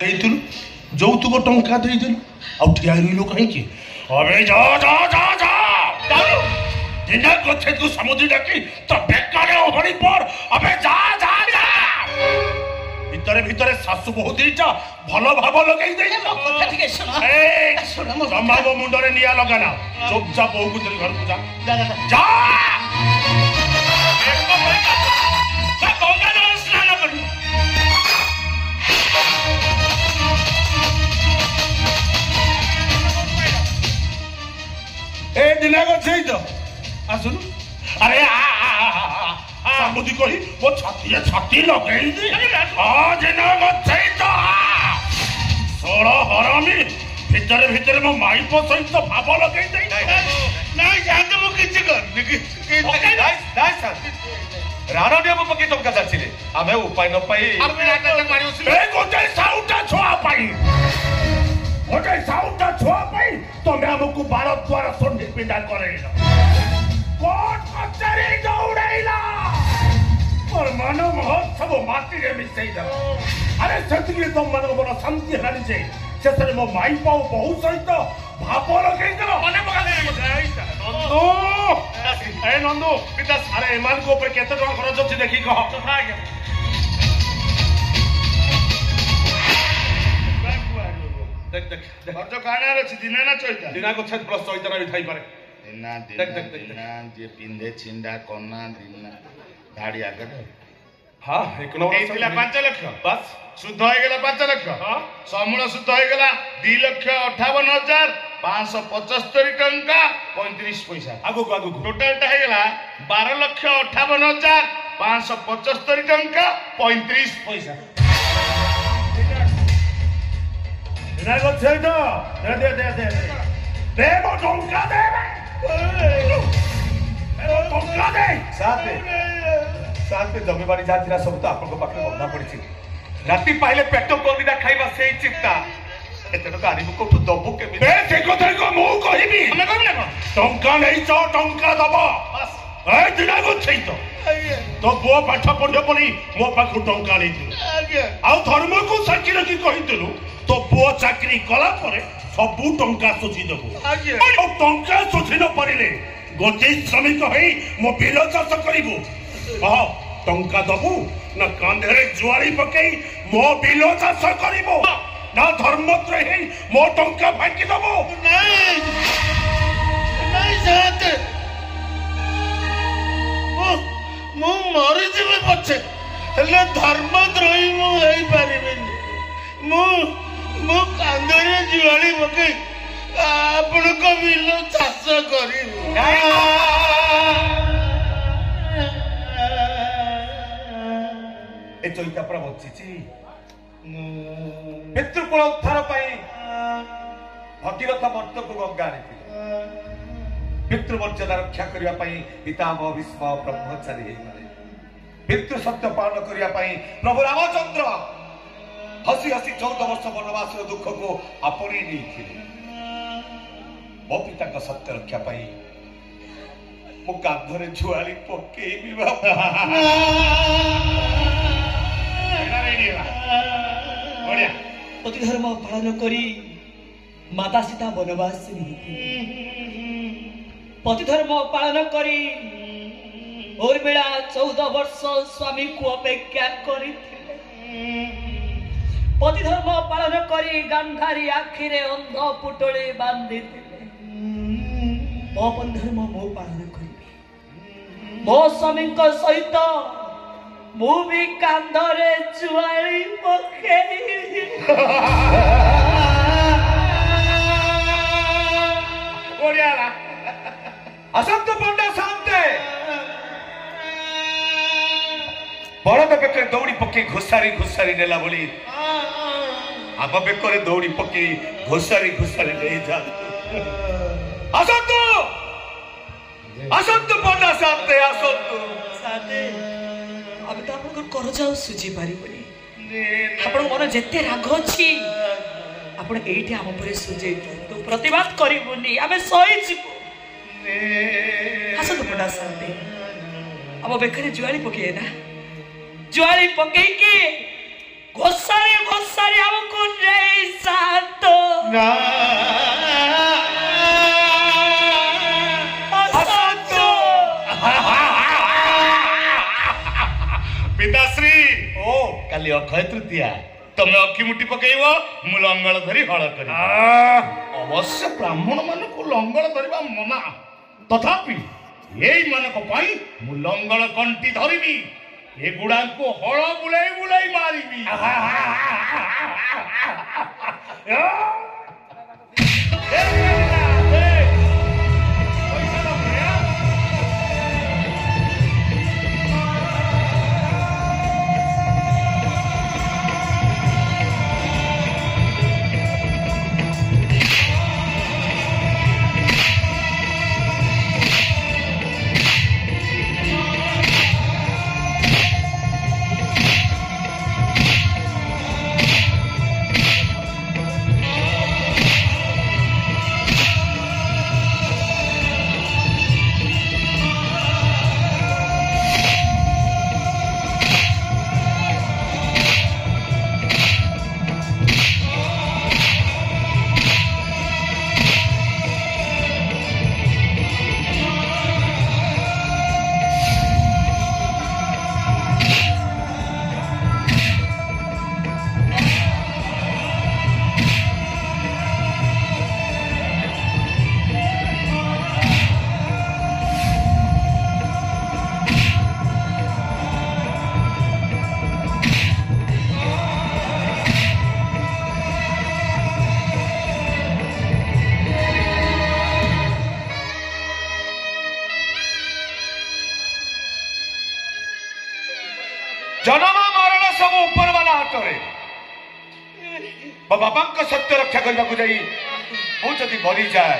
যৌতুক টঙ্কা ଦେଇଦେଲୁ ଆଉ ଠିଆ ରହିଲୁ କାହିଁକି? ଅବେ ଯା ଯା ଯା ଯା ଦିନା ଗଛେ ତୁ ସମୁଦ୍ର ଡାକି ତ ବେକାରେ ଓହଳି ପଡ। ଅବେ ଯା ଯା ଯା ଭିତରେ ଭିତରେ ଶାଶୁ ବୋହୁ ଦିଟା ଭଲ ଭାବ ଲଗେଇ ଦେଇ ଜମାବ ମୁଣ୍ଡରେ ନିଆଁ ଲଗାନା। ଚୁପଚାପ ବୋହୁକୁ ଧରି ଘରକୁ ଯା ଯା। ସ୍ନାନ କରିବୁ ए दिना गछे तो आसुनु। अरे सामुदी कही वो छाती लगेई दी। हां दिना गछे तो सोलो हरामी भीतर भीतर मो माई पो सहित भाव लगेई दे। नहीं जानते मो किछ कर नाइस राणा मो पके टंका जाचिले आमे उपाय न पाई आमे नाटक मारी उसी ए गोटे साउटा छोआ पाई गोटे साउटा छोआ पाई तमे हमकु 12 द्वार सोंडी पिंडा करेइलो कोट कचरी दौड़ैला और मानव महोत्सव माटी रे मिसई द। अरे सतगिरी तुम मन बड़ शांति हरानी छे सेसरे मो माई पाऊ बहु सहित भाप लगेई दो मने पका दे नंदू। ए नंदू पिता अरे एमान को ऊपर केते टका खर्च होछि देखि कह। देख देख खर्च काना रे दिना ना चोइता दिना को छत प्लस चोइता भी थाई पारे दिना दिना जे पिंधे छिंडा कोना दिना धाड़ी आगे। हां एक नंबर एइला 5 लाख बस शुद्ध होय गेला 5 लाख। हां समूल शुद्ध होय गेला 2,58,575 टंका 35 पैसा। आगु आगु टोटल टा हे गेला 12,58,575 टंका 35 पैसा। दिना को छै तो दे मो टंका दे टंका दे साथ जमीबाड़ी जहाँ थी सब तो आपको पाखे बंधा पड़ी राति पाइले पेट कोनिदा खाइबा से चिंता एते टका आनिबो कोठु दबो केमि ए से कथा को मु कहिबी हम कहबी ना टंका नै छ टंका दबो बस ए दिना को छै तो बो पाठ पढे पड़ी मो पाखु टंका नै दियो आ धर्म को साक्षी रखी कहितलु तो बो चाकरी कला परे सबु टंका सोची दबो आ टंका सोची न परिले गोटे श्रमिक हेई मो बिलो चाष करिबो। हां टंका दबु ना कांधरे जुआरी पकई मो बिलो चाष करिबो ना धर्मत्र हेई मो टंका फाकी दबो। नहीं नहीं जाते मो मरि जिवे पछे हेले धर्मद्रोही मो हेई पारिबेनी मो कांधरे जुआरी पकई आपण को बिलो चाष करिबो। ए चैता पूरा बचिची पितृकुल उद्धार भगीरथ मर्त को गंगा पितृमर्यादा रक्षा करने पितामह भीष्म ब्रह्मचारी पितृ सत्य पालन करने प्रभु रामचंद्र हसी हसी 14 वर्ष वनवास दुख को आपणे नहीं मो पिता सत्य रक्षा मो कांधरे जुआली पकेबी पतिधर्म पालन करी माता सीता वनवास पतिधर्म पालन करी उर्मिला 14 वर्ष स्वामी को अपेक्षा करी पतिधर्म पालन करी गांधारी आखिरे अंध पुटले बांधी मो धर्म मो पालन करी मो स्वामी सहित मु भी कांधरे जुआली पकेई ओडियाला असंत पंडा शांते बड़द बेकर दौड़ी पके घुसारी घुसारी नेला बोली आम बेकर दौड़ी पके घुसारी घुसारी नहीं जा असंत असंत पंडा शांते असंत साथे अब तो आपन करज सुझी पारिबनी आपन मन जेते राग अछि आपन एठी हम परे सुझे तो प्रतिवाद करिबुनी आमे सही जिबु हसन पडा साथे अब बेकरे जुआली पके ना जुआली पके के घोसारे घोसारे हमको ना पिताश्री ओ काली अक्षय तृतीया तुम अखि मुठी पकईब मु लंगल धरी हल कर अवश्य ब्राह्मण मान को लंगल धरवा मना तथापि यही मानक पाई मु लंगल कंटी धरबी एगुड़ा को हल बुलाई बुलाई मारिबी जन्म मरण सब ऊपर वाला हाथ बापा का सत्य रक्षा करने को जाई मुझे मरी जाए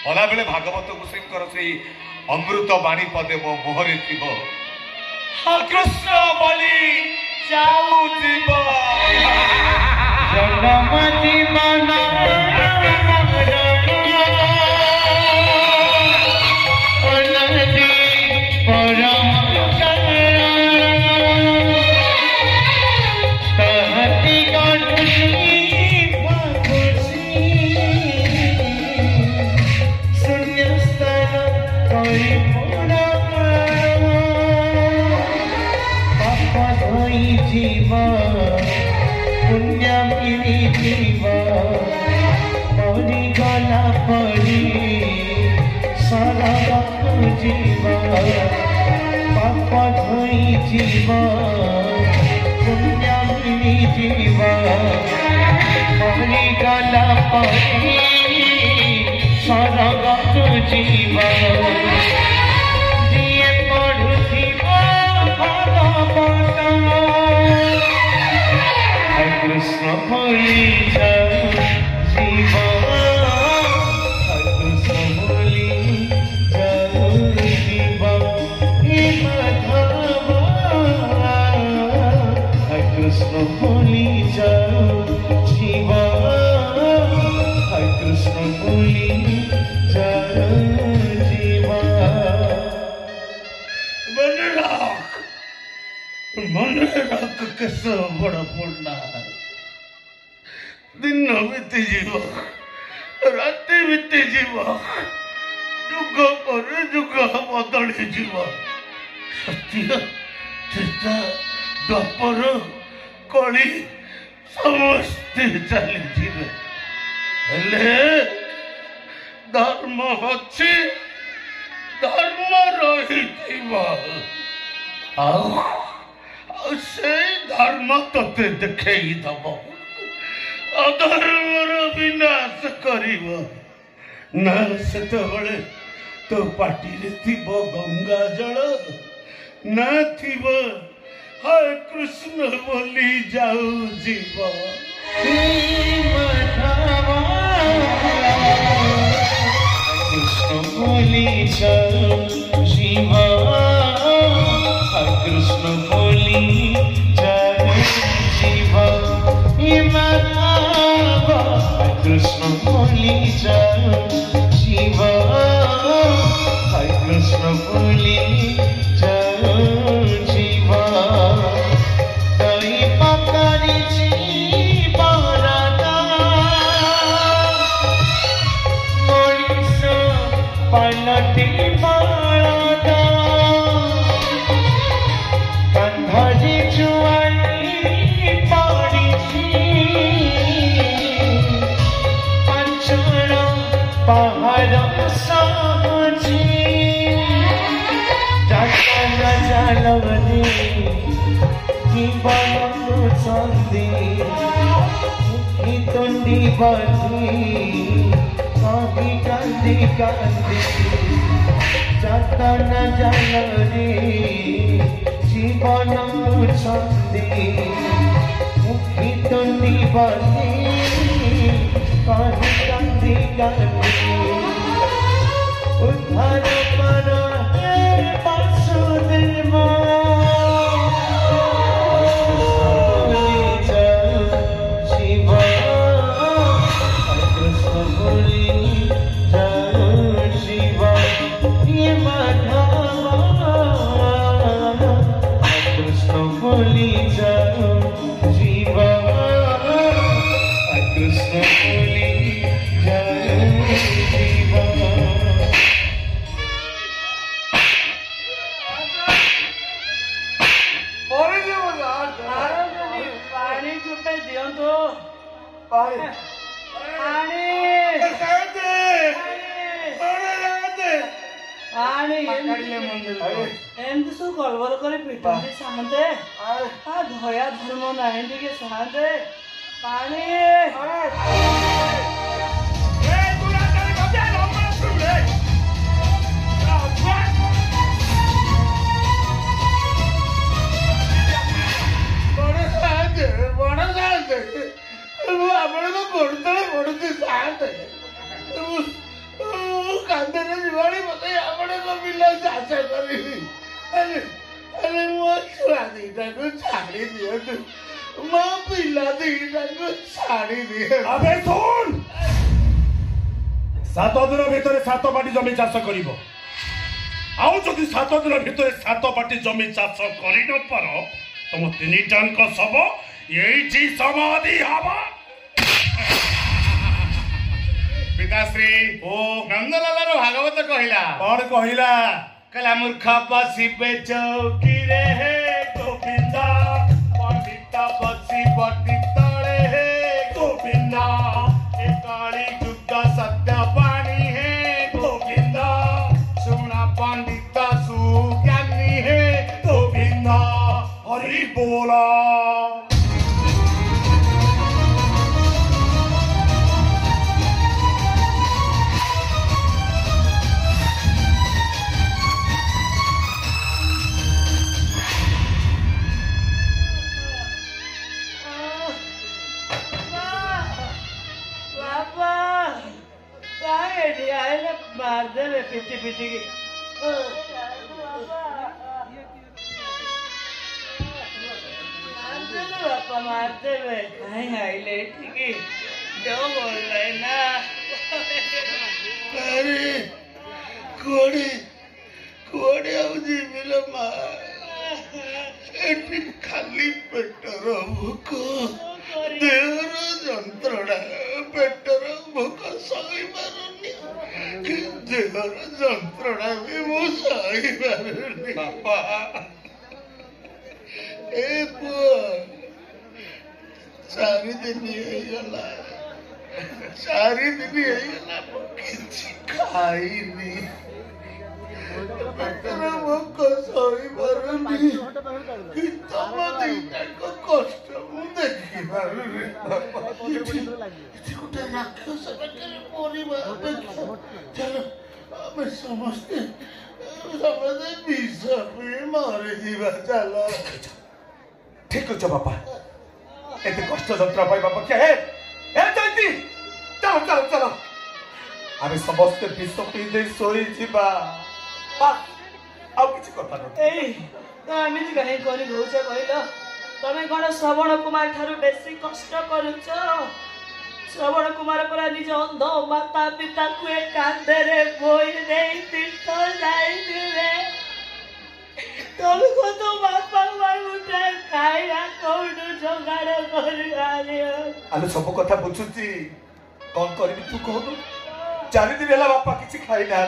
भला बेले भागवत गोसाईंकर से अमृत बाणी पदे मो मुहरे थी कृष्ण बलि जाऊ जीव जन्म जीवन जीव पुण्यमिनी जीव मरी गला परी सरगत जीव जिए पढ़ुथिब भागवत कृष्ण भोली जीव बड़ पड़ा दिन बीती जीव राति बीती जीव जुग पर जुग बदली जीव सत्य त्रेता द्वापर कली समस्ते चली धर्म अच्छी धर्म रही से धर्म तते देखे दब अधर्मर विनाश करिव ना सेतबेले तो पाटी थीब गंगा जल ना थीब हाय कृष्ण बोली जाऊ जीव कृष्ण बोली जाऊ जीव कृष्ण बोली जय जीव कृष्ण बोली जय शिव कृष्ण बोली जय शिव तई पकड़ी बरात छांदी मुखी तंडी बांधी काही कांदी कांदी जाता न जाना रे जीवन छांदी मुखी तंडी बांधी काही कांदी कांदी उद्धार करो वासुदेवा धया धर्म नहीं टे साते पानी सात दिन भितर 7 पाटी जमी चाष कर सात दिन भितर 7 पाटी जमी चाष कर तुम 3 जन शव ये समाधि हवा पिताश्री ओ नंदलाल भागवत कहला कौन कहला कला मूर्ख बसिबे चौकी रे हे गोविंदा पंडित बसी बटी तले हे गोविंदा ए काली युग सत्य पानी हे गोविंदा सुना पंडित सुज्ञानी हे गोविंदा हरि बोला मार दे पिटी पिटी की बापा मारते हुए हाईलाइट की जो बोल रहे ना अरे कोड़ी कोड़ी आउजी मिलो मार एटी खाली पेटर भूख देहर जंत्रणा पेटर भूख सही मारुनी देहर जंत्रणा भी मु सही मारुनी बापा ए पुआ 4 दिन ହେଇଗଲା 4 दिन ହେଇଗଲା କିଛି ଖାଇନି पेटर भूख सही मारुनी तम दिटाको कष्ट मु देखि मारुनी गोटे राक्षस चलो आम समस्ते विष पी मरी जा चलो ठीक अच्छे बापा एत कष्ट जंत्रा पाइबा क्या है जयंती चलो चलो चलो आम समस्ते विष पी दे सोई जीवा तमें कौन श्रवण कुमार ठारू बेसी कष्ट करुच श्रवण कुमार परा निज अंध माता पिता को कांधे बोई तीर्थ जाइए तुम को तो बापा उठा खाया कौन जोगाड़ कर सब कथा बुझुची कौन करी तू कहू 4 दिन है बापा किसी खाई ना